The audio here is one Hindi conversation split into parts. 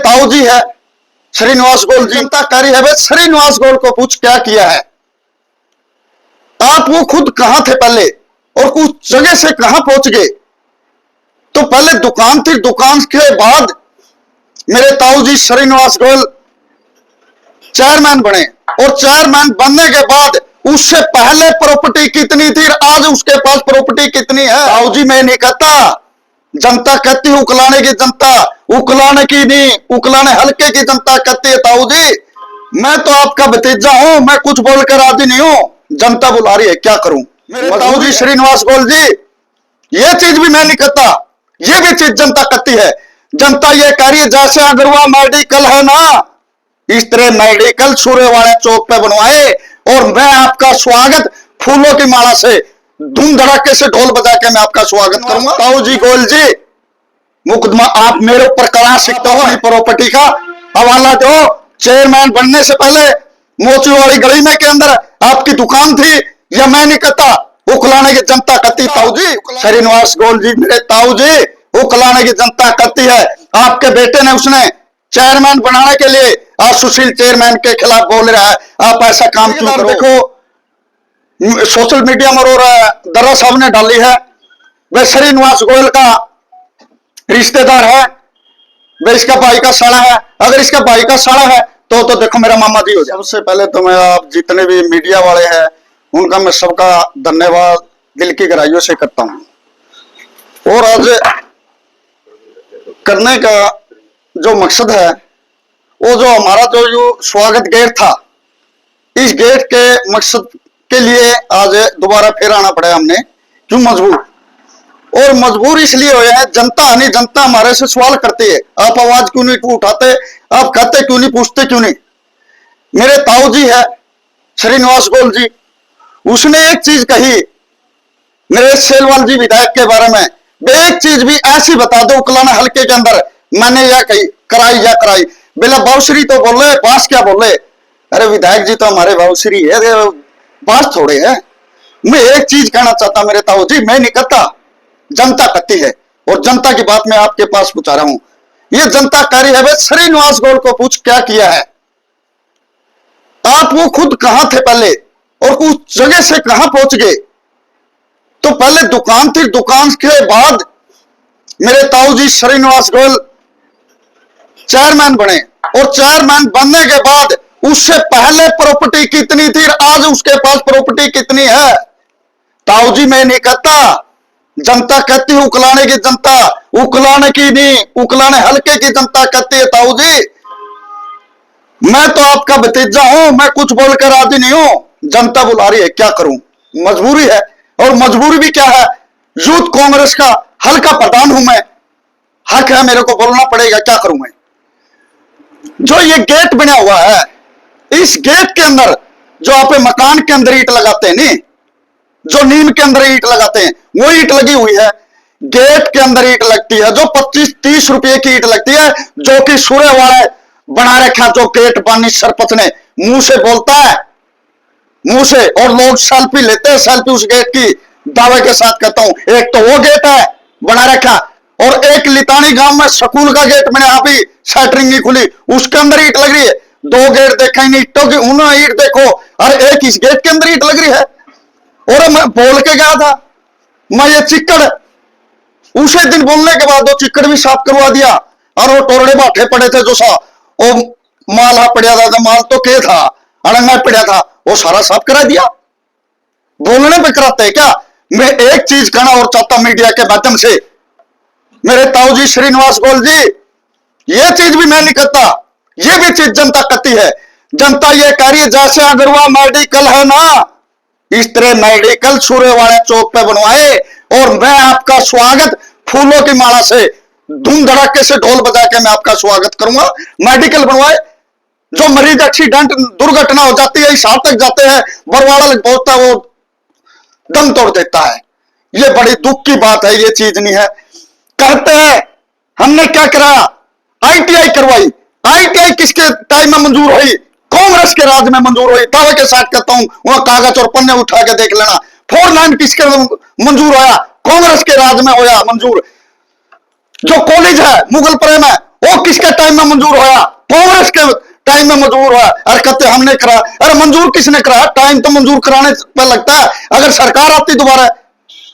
ताऊ जी है श्रीनिवास गोयल जी, जनता कह रही है भाई श्रीनिवास गोयल को पूछ क्या किया है। आप वो खुद कहां थे पहले और उस जगह से कहां पहुंच गए। तो पहले दुकान थी, दुकान के बाद मेरे ताऊ जी श्रीनिवास गोयल चेयरमैन बने और चेयरमैन बनने के बाद उससे पहले प्रॉपर्टी कितनी थी, आज उसके पास प्रॉपर्टी कितनी है। ताऊ जी मैं नहीं कहता, जनता कहती है उकलाने की, जनता उकलाने की नहीं, उकलाने हल्के की जनता कहती है। ताऊ जी मैं तो आपका भतीजा हूं, मैं कुछ बोलकर राजी नहीं हूं, जनता बुला रही है, क्या करूं। मेरे ताऊ जी श्रीनिवास गोयल जी ये चीज भी मैं नहीं कहता, ये भी चीज जनता कहती है। जनता ये कह रही है जैसे अग्रवाल मेडिकल है ना, इस तरह मेडिकल सूर्यवाड़ा चौक पे बनवाए और मैं आपका स्वागत फूलों की माला से धूम धड़ाके से ढोल बजा के मैं आपका स्वागत करूंगा। ताऊ जी गोयल जी मुकदमा आप मेरे ऊपर करा सकते हो, अपनी प्रॉपर्टी का हवाला दो। चेयरमैन बनने से पहले मोचीवाड़ी गली में के अंदर आपकी दुकान थी, या मैं नहीं कहता, उकलाने की जनता कहती। ताऊ जी श्रीनिवास गोयल जी मेरे ताऊ जी उकलाने की जनता कहती है। आपके बेटे ने उसने चेयरमैन बनाने के लिए आज सुशील चेयरमैन के खिलाफ बोल रहा है, आप ऐसा काम क्यों करो। देखो सोशल मीडिया में रो रहा है, दर्रा साहब ने डाली है, वह श्रीनिवास गोयल का रिश्तेदार है, वह इसका भाई का साला है। अगर इसका भाई का साला है तो देखो मेरा मामा जी हो जाए। सबसे पहले तो मैं आप जितने भी मीडिया वाले हैं उनका मैं सबका धन्यवाद दिल की गहराइयों से करता हूं। और आज करने का जो मकसद है वो जो हमारा जो स्वागत गेट था, इस गेट के मकसद के लिए आज दोबारा फिर आना पड़ा हमने, क्यों मजबूर। और मजबूर इसलिए हुए हैं, जनता नहीं, जनता हमारे से सवाल करती है, आप आवाज क्यों नहीं उठाते, आप कहते क्यों नहीं, पूछते क्यों नहीं। मेरे ताऊ जी है श्रीनिवास गोयल जी, उसने एक चीज कही मेरे सेलवाल जी विधायक के बारे में, एक चीज भी ऐसी बता दो उकलाना हल्के के अंदर मैंने या कही कराई या कराई, बेला बाउश्री तो बोले, बास क्या बोले। अरे विधायक जी तो हमारे बाउश्री है, बास थोड़े है। मैं एक चीज कहना चाहता मेरे ताऊ जी, मैं नहीं कहता, जनता कहती है, और जनता की बात मैं आपके पास पूछा रहा हूं। ये जनता कह रही है श्रीनिवास गोयल को पूछ क्या किया है। आप वो खुद कहां थे पहले और उस जगह से कहां पहुंच गए। तो पहले दुकान थी, दुकान के बाद मेरे ताऊ जी श्रीनिवास गोयल चेयरमैन बने और चेयरमैन बनने के बाद उससे पहले प्रॉपर्टी कितनी थी, आज उसके पास प्रॉपर्टी कितनी है। ताऊ जी मैं नहीं कहता, जनता कहती है उकलाने की, जनता उकलाने की नहीं, उकलाने हल्के की जनता कहती है। ताऊ जी मैं तो आपका भतीजा हूं, मैं कुछ बोलकर राजी नहीं हूं, जनता बुला रही है, क्या करूं, मजबूरी है। और मजबूरी भी क्या है, यूथ कांग्रेस का हल्का प्रधान हूं मैं, हक है मेरे को, बोलना पड़ेगा, क्या करूं मैं। जो ये गेट बना हुआ है, इस गेट के अंदर जो आप मकान के अंदर ईंट लगाते हैं नहीं, जो नीम के अंदर ईंट लगाते हैं वो ईंट लगी हुई है, गेट के अंदर ईंट लगती है जो 25-30 रुपए की ईंट लगती है, जो कि सूर्यवाड़ा बना रखा, जो गेट बानी सरपंच ने मुंह से बोलता है, मुंह से, और लोग सेल्फी लेते हैं, सेल्फी उस गेट की दावे के साथ कहता हूं। एक तो वो गेट है बना रखा, और एक लितानी गांव में स्कूल का गेट मैंने अभी शटरिंग नहीं खुली, उसके अंदर ईंट लग रही है। 2 गेट देखा नहीं, ईंटों की उन्होंने ईंट देखो, और एक इस गेट के अंदर ईंट लग रही है। और मैं बोल के गया था, मैं ये चिक्कड़ उसे दिन बोलने के बाद वो चिक्कड़ भी साफ करवा दिया, और वो टोरड़े बाठे पड़े थे जो सा वो माल पड़ा था, माल तो के था अड़ंगा पड़ा था, वो सारा साफ करा दिया। बोलने पे कराते हैं क्या। मैं एक चीज कहना और चाहता मीडिया के माध्यम से, मेरे ताऊ जी श्रीनिवास गोयल जी ये चीज भी मैं नहीं कहता, ये भी चीज जनता कहती है। जनता ये कह रही है जैसे अग्रवाल मेडिकल है ना, इस तरह मेडिकल सूर्यवाड़ा चौक पे बनवाए और मैं आपका स्वागत फूलों की माला से धूम धड़ाके से ढोल बजा के मैं आपका स्वागत करूंगा। मेडिकल बनवाए, जो मरीज एक्सीडेंट दुर्घटना हो जाती है, इस हाथ तक जाते हैं, बरवाड़ा लग पहुंचता है, वो दम तोड़ देता है। ये बड़ी दुख की बात है, ये चीज नहीं है। कहते हैं हमने क्या करा, ITI करवाई। ITI किसके टाइम में मंजूर हुई, कांग्रेस के राज में मंजूर हुई। दावे के साथ कहता हूं, वहां कागज और पन्ने उठा के देख लेना। 4-9 किसके मंजूर होया, कांग्रेस के राज में होया मंजूर। जो कॉलेज है मुगल प्रेम है, वो किसके टाइम में मंजूर होया? कांग्रेस के टाइम में मंजूर हुआ। अरे कहते हमने करा, अरे मंजूर किसने करा? टाइम तो मंजूर कराने पर लगता है। अगर सरकार आती दोबारा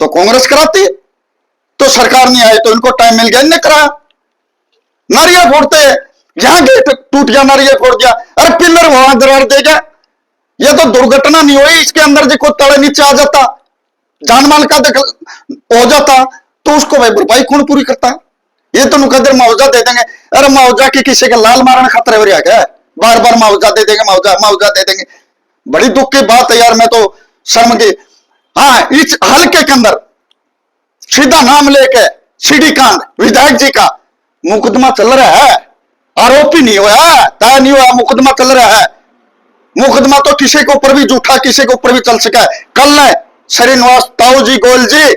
तो कांग्रेस कराती, तो सरकार नहीं आई तो इनको टाइम मिल गया, इनने करा। नारियल फोड़ते, यहां गेट टूट गया, नारियल फोड़ दिया, अरे पिलर वहां दरार देगा। ये तो दुर्घटना नहीं हुई, इसके अंदर जो कोई तड़े नीचे आ जाता, जान माल का हो जाता, तो उसको भाई भरपाई कौन पूरी करता? ये तो मुकद्दर मुआवजा दे देंगे। अरे मुआवजा की किसी के लाल मारने खतरे हो रहा है? बार बार मुआवजा दे देंगे, मुआवजा दे देंगे। बड़ी दुख की बात है यार, मैं तो शर्म की। हाँ, इस हल्के के अंदर सीधा नाम लेके सीडी कांड विधायक जी का मुकदमा चल रहा है, आरोपी नहीं हुआ, तय नहीं हुआ, मुकदमा चल रहा है। मुकदमा तो किसी के ऊपर भी झूठा, किसी के ऊपर भी चल सका है। कल ने श्रीनिवास ताऊ जी गोयल जी,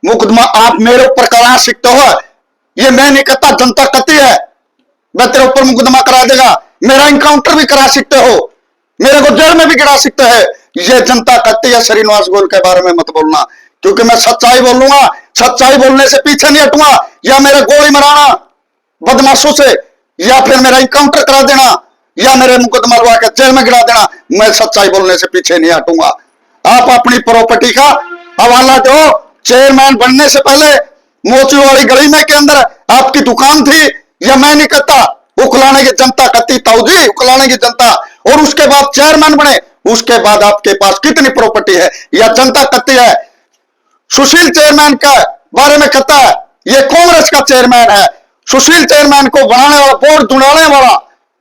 मुकदमा आप मेरे ऊपर करा सकते हो, ये मैं नहीं कहता, जनता कहती है। मैं तेरे ऊपर मुकदमा करा देगा, मेरा इनकाउंटर भी करा सकते हो, मेरे को जेल में भी गिरा सकते हैं, ये जनता कहती है। श्रीनिवास गोयल के बारे में मत बोलना, क्योंकि मैं सच्चाई बोलूंगा, सच्चाई बोलने से पीछे नहीं हटूंगा। या मेरे गोली मराना बदमाशों से, या फिर मेरा इनकाउंटर करा देना, या मेरे मुकदमा लगा के जेल में गिरा देना, मैं सच्चाई बोलने से पीछे नहीं हटूंगा। आप अपनी प्रॉपर्टी का हवाला दो। चेयरमैन बनने से पहले मोची वाली गली में के अंदर आपकी दुकान थी, या मैं नहीं कहता, उकलाने की जनता कहती ताऊ जी, उकलाने की जनता। और उसके बाद चेयरमैन बने, उसके बाद आपके पास कितनी प्रॉपर्टी है, या जनता कहती है। सुशील चेयरमैन का बारे में कहता है ये कांग्रेस का चेयरमैन है। सुशील चेयरमैन को बनाने वाला, बोर्ड दुड़ाने वाला,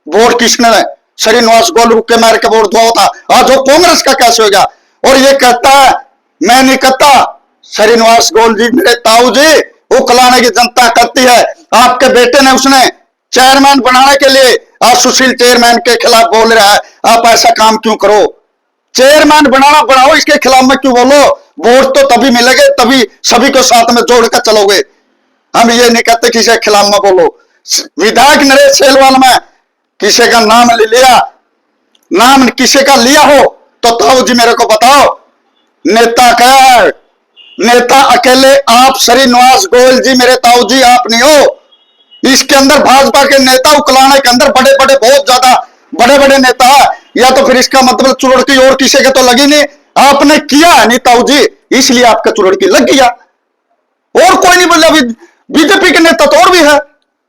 बोर्ड किसने है? श्रीनिवास गोयल के मार के बोर्ड धुआ था, आज वो कांग्रेस का कैसे हो गया? और ये कहता है मैं नहीं कहता, श्रीनिवास गोयल जी मेरे ताऊ जी, उकलाने की जनता कहती है। आपके बेटे ने उसने चेयरमैन बनाने के लिए आज सुशील चेयरमैन के खिलाफ बोल रहा है। आप ऐसा काम क्यों करो? चेयरमैन बनाना बनाओ, इसके खिलाफ में क्यों बोलो? वोट तो तभी मिलेंगे, तभी सभी को साथ में जोड़कर चलोगे। हम ये नहीं कहते किसी के खिलाफ में बोलो। विधायक नरेश सेलवाल में किसी का नाम ले लिया, नाम किसी का लिया हो तो ताऊ जी मेरे को बताओ। नेता क्या है? नेता अकेले आप श्रीनिवास गोयल जी मेरे ताऊ जी आप नहीं हो। इसके अंदर भाजपा के नेता उकलाने के अंदर बड़े बड़े, बहुत ज्यादा बड़े बड़े नेता है। या तो फिर इसका मतलब चुड़की और किसी के तो लगी नहीं, आपने किया है नहीं ताऊ जी, इसलिए आपका चुड़की लग गया। और कोई नहीं बोला। बीजेपी के नेता तो और भी है,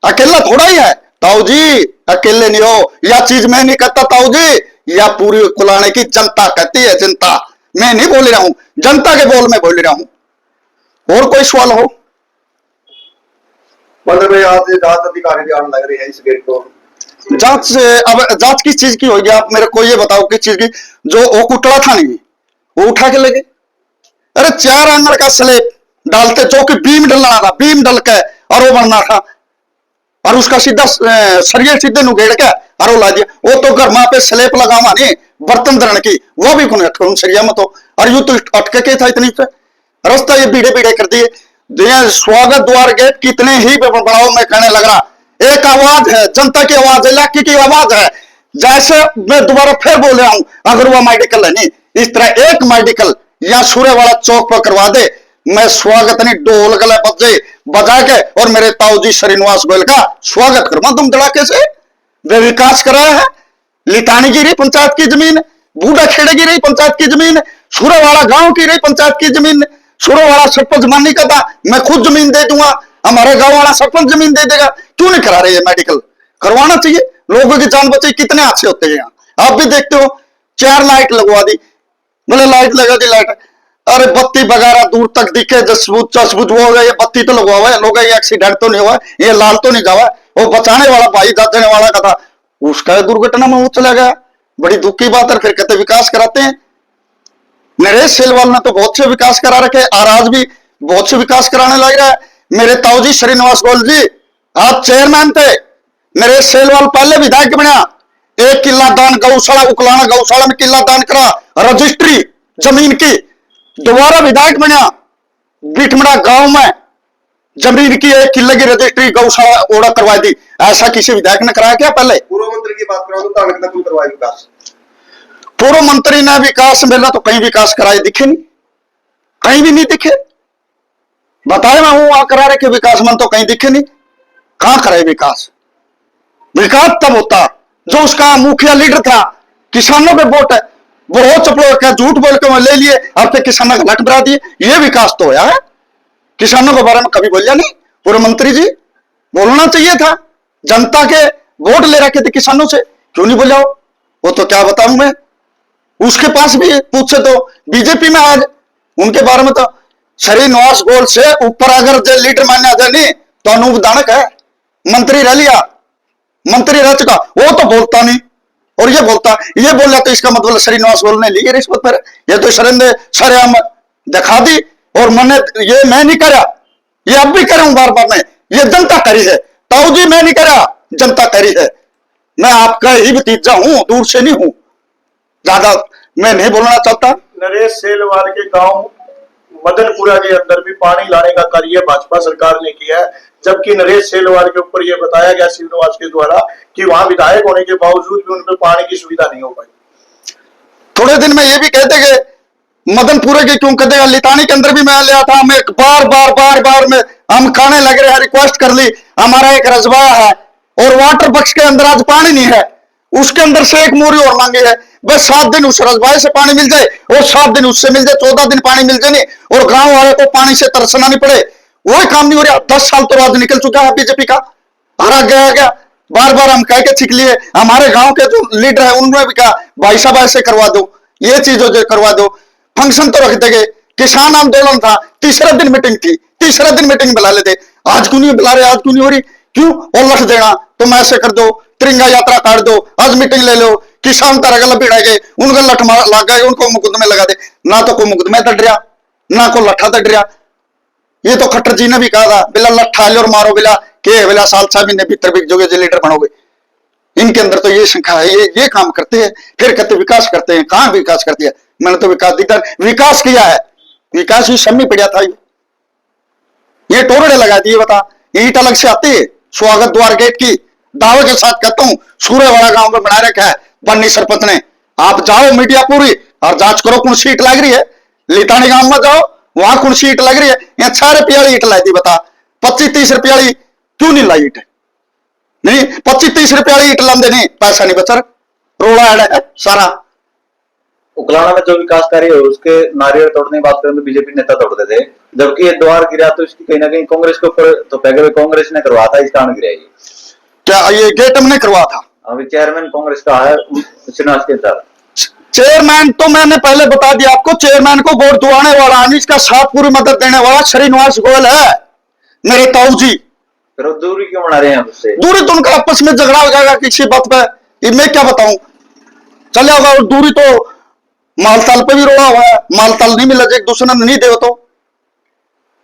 अकेला थोड़ा ही है। ताऊ जी अकेले नहीं हो, या चीज मैं नहीं कहता ताऊ जी, या पूरी उकलाने की जनता कहती है। जनता, मैं नहीं बोल रहा हूं, जनता के बोल में बोल रहा हूं। और कोई सवाल हो? मतलब आज जांच अधिकारी भी आने लग रही है इस गेट को। जांच से अब जांच किस चीज की होगी? आप मेरे को ये बताओ किस चीज की? जो वो कुटड़ा था नहीं, वो उठा के लगे। अरे 4 एंगल का स्लेब डालते, जो कि बीम डलना था, बीम डल के और वो बनना था, और उसका सीधा सरिये सीधे नुगेड़ के और वो ला दिया। वो तो घर पे स्लेब लगावा नहीं, बर्तन धरने की, वो भी कौन अटकूं सरिया में तो। और यूं तो अटके के था इतनी से रास्ता ये बीड़े बीड़े कर दिए। स्वागत द्वार गेट कितने ही बढ़ाओ, मैं कहने लग रहा। एक आवाज है, जनता की आवाज है, इलाके की आवाज है। जैसे मैं दोबारा फिर बोल रहा हूं, अगर वह मेडिकल है नहीं, इस तरह एक मेडिकल या सूर्य वाला चौक पर करवा दे, मैं स्वागत नहीं ढोल गले बजे बजा के और मेरे ताऊ जी श्रीनिवास गोयल का स्वागत करूंगा तुम धड़ाके से। वे विकास कराया है। लितानी की रही पंचायत की जमीन, बूढ़ा खेड़े की रही पंचायत की जमीन, सूर्यवाड़ा गांव की रही पंचायत की जमीन। सूर्यवाड़ा सरपंच मान नहीं कहता मैं खुद जमीन दे दूंगा, हमारे गांव वाला सरपंच जमीन दे देगा। क्यों नहीं करा रहे? मेडिकल करवाना चाहिए, लोगों की जान बचे। कितने हादसे होते हैं यहाँ, आप भी देखते हो। 4 लाइट लगवा दी, बोले लाइट लगा दी, लाइट, अरे बत्ती वगैरह दूर तक दिखे, जसबुज वो हो गया, ये बत्ती तो लगवा हुआ है, लोग ये एक्सीडेंट तो नहीं हुआ, ये लाल तो नहीं जावा। वो बचाने वाला भाई जाने वाला का था, उसका दुर्घटना में वो चला गया। बड़ी दुख की बात है। फिर कहते विकास कराते हैं। नरेश सेलवाल ने तो बहुत से विकास करा रखे, और आज भी बहुत से विकास कराने लग रहा है। मेरे ताऊ जी श्रीनिवास गोयल जी आप चेयरमैन थे, नरेश सेलवाल पहले विधायक बना। 1 किला दान गौशाला, उकलाना गौशाला में किला दान करा, रजिस्ट्री जमीन की। दोबारा विधायक बना, बिठमड़ा गांव में जमीन की 1 किले की रजिस्ट्री गौशाला ओढ़ा करवा दी। ऐसा किसी विधायक ने कराया क्या? पहले पूर्व मंत्री की बात करो तो करवाया विकास। पूर्व मंत्री ने विकास मेला तो कहीं विकास कराए दिखे नहीं, कहीं भी नहीं दिखे। बताए मैं हूं करा रहे कि विकास मन तो कहीं दिखे नहीं, कहां करे विकास? विकास तब होता जो उसका मुखिया लीडर था, किसानों पे वोट है, वो चपलो क्या झूठ बोल के ले लिए, अब तक किसानों का लट बरा दिए, ये विकास तो होया है? किसानों के बारे में कभी बोलिया नहीं पूर्व मंत्री जी? बोलना चाहिए था। जनता के वोट ले रखे थे किसानों से, क्यों नहीं बोला? वो तो क्या बताऊं मैं, उसके पास भी पूछे तो बीजेपी में आज उनके बारे में तो श्रीनिवास गोयल से ऊपर अगर जो लीडर मान्या जाए नहीं तो अनूप दानक है, मंत्री रह लिया, मंत्री रह चुका, वो तो बोलता नहीं। और ये बोला तो इसका मतलब श्रीनिवास गोयल ने ली रिश्वत पर, ये तो सरेआम दिखा दी। और मैंने ये मैं नहीं करा, ये अब भी करूं बार बार, मैं ये जनता करी है, ताऊ जी मैं नहीं करा, जनता करी है। मैं आपका ही भतीजा हूं, दूर से नहीं हूं, ज्यादा मैं नहीं बोलना चाहता। नरेश सेलवाल के गांव मदनपुरा के अंदर भी पानी लाने का कार्य भाजपा सरकार ने किया है, जबकि नरेश सेलवाल के ऊपर यह बताया गया श्रीनिवास के द्वारा कि वहां विधायक होने के बावजूद भी उनपे पानी की सुविधा नहीं हो पाई। थोड़े दिन में ये भी कहते कि मदनपुरे के क्यों कहते, लितानी के अंदर भी मैं लिया था, मैं बार में हम खाने लग रहे हैं, रिक्वेस्ट कर ली, हमारा एक रजवा है और वाटर बक्स के अंदर आज पानी नहीं है, उसके अंदर से एक मोरी और मांगी है, बस 7 दिन उस रजवाए से पानी मिल जाए और 7 दिन उससे मिल जाए, 14 दिन पानी मिल जाए नहीं, और गांव वाले को पानी से तरसना नहीं पड़े, वही काम नहीं हो रहा। 10 साल तो राज निकल चुका है बीजेपी का, हरा गया बार हम कह के छिक लिए, हमारे गांव के जो लीडर है उन्होंने भी कहा भाई साहब ऐसे करवा दो, ये चीजों जो करवा दो, फंक्शन तो रख देंगे। किसान आंदोलन था, तीसरा दिन मीटिंग थी, तीसरा दिन मीटिंग बुला लेते, आज क्यों नहीं बुला रहे, आज क्यों नहीं हो रही, क्यों? और लठ देना तुम ऐसे कर दो, तिरंगा यात्रा काट दो, आज मीटिंग ले लो, किसान तरह गला भिड़ाए गए, उनका लठ लग गए, उनको मुकदमे लगा दे, ना तो कोई मुकदमे तड़ रहा, ना को लठा तड़ रहा। ये तो खट्टर जी ने भी कहा था, बिला लठा लो और मारो बिला के बिला साल 6 महीने भीतर भी जोगे जो लीडर बनोगे। इनके अंदर तो ये संख्या है, ये काम करते हैं, फिर कहते विकास करते हैं, कहां विकास करती है? मैंने तो विकास दिखता, विकास किया है, विकास ही शम्मी पड़ा था, ये टोरड़े लगा दिए, बता ईट अलग से आती है, स्वागत द्वार गेट की दावे के साथ कहता हूं, सूर्यवाड़ा गांव में बना रखा है बन्नी सरपंच ने। आप जाओ मीडिया पूरी और जांच करो कौन सी ईट लग रही है, लितानी गांव में जाओ वहां कौन सी ईट लग रही है, यहाँ 6 रुपया ईट लाई थी, बता 25-30 रुपया क्यों नहीं लाई ईट? नहीं 25-30 रुपया ईट लाते नहीं, पैसा नहीं बचा, रोड़ा है सारा। उकलाना में जो विकास कार्य है उसके नारियल तोड़ने की बात करें तो बीजेपी नेता तोड़ते थे, जबकि ये द्वार गिरा तो इसकी कहीं ना कहीं कांग्रेस के ऊपर तो पहले कांग्रेस ने करवा था, इस कारण गिरा। क्या ये गेट हमने करवा था? अभी चेयरमैन कांग्रेस का है श्रीनिवास के साथ। चेयरमैन तो मैंने पहले बता दिया आपको, चेयरमैन को वोट दुआने वाला, इसका साथ पूरी मदद देने वाला श्रीनिवास गोयल है, मेरे ताऊ जी। फिर वो दूरी क्यों बना रहे हैं उससे? दूरी तो उनका आपस में झगड़ा हो जाएगा किसी बात पे, मैं क्या बताऊं, चल जाएगा। और दूरी तो मालताल पे भी रोड़ा हुआ है, मालताल नहीं मिला, एक दूसरे ने नहीं दे तो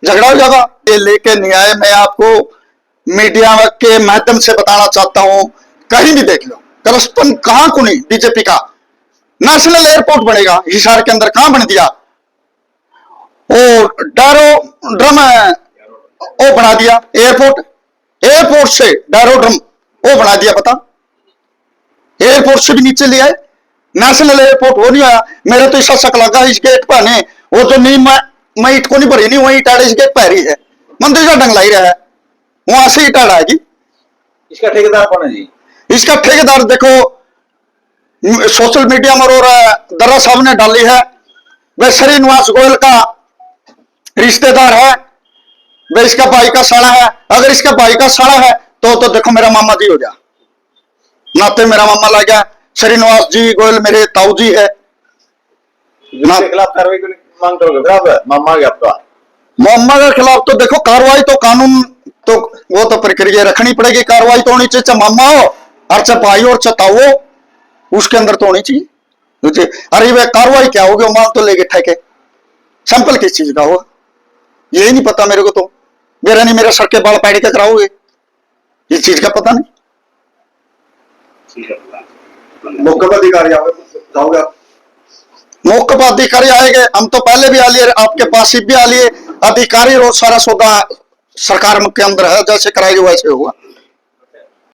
झगड़ा हो जाएगा। ये लेके नहीं आए, मैं आपको मीडिया के माध्यम से बताना चाहता हूं, कहीं भी देख लो करस्पन कहां को नहीं, बीजेपी का नेशनल एयरपोर्ट बनेगा हिसार के अंदर, कहां बन दिया? और डायरोड्रम वो बना दिया, एयरपोर्ट से डायरोड्रम वो बना दिया, पता एयरपोर्ट से भी नीचे ले आए, नेशनल एयरपोर्ट वो नहीं आया। मेरे तो ऐसा शक लगा इस गेट पर ने वो जो नहीं मैं ईट को नहीं भरी नहीं, वही टाड़ इस गेट पर ही है, मंदिर का ढंग लाई रहा है, वहां से ही टाड़ आएगी। इसका ठेकेदार कौन है जी? इसका ठेकेदार देखो सोशल मीडिया में रो रहा है, दर्रा साहब ने डाली है, वह श्रीनिवास गोयल का रिश्तेदार है, वह इसका भाई का साला है। अगर इसका भाई का साला है तो देखो मेरा मामा जी हो गया, नाते मेरा मामा लग गया। श्रीनिवास जी गोयल मेरे ताऊ जी है। इसके खिलाफ कार्रवाई की मांग करोगे फिर आप? मामा के आपका मोहम्मद के खिलाफ तो देखो कार्रवाई तो कानून तो वो तो प्रक्रिया रखनी पड़ेगी, कार्रवाई तो होनी चाहिए, चाहे मामा हो और चाहे भाई और चाहे ताऊ हो, उसके अंदर तो होनी चाहिए। अरे वह कार्रवाई क्या होगी, माल तो लेके ठेके, सैंपल किस चीज का हो यही नहीं पता मेरे को, तो मेरा नहीं मेरे सर के बाल पैड़ के कराओगे, इस चीज का पता नहीं। मौके पर अधिकारी जाओगे आप? मौके पर अधिकारी आएंगे, हम तो पहले भी आ लिए, आपके पास भी आ लिए अधिकारी, रोज सारा सौदा सरकार के अंदर है, जैसे कराएगी वैसे होगा।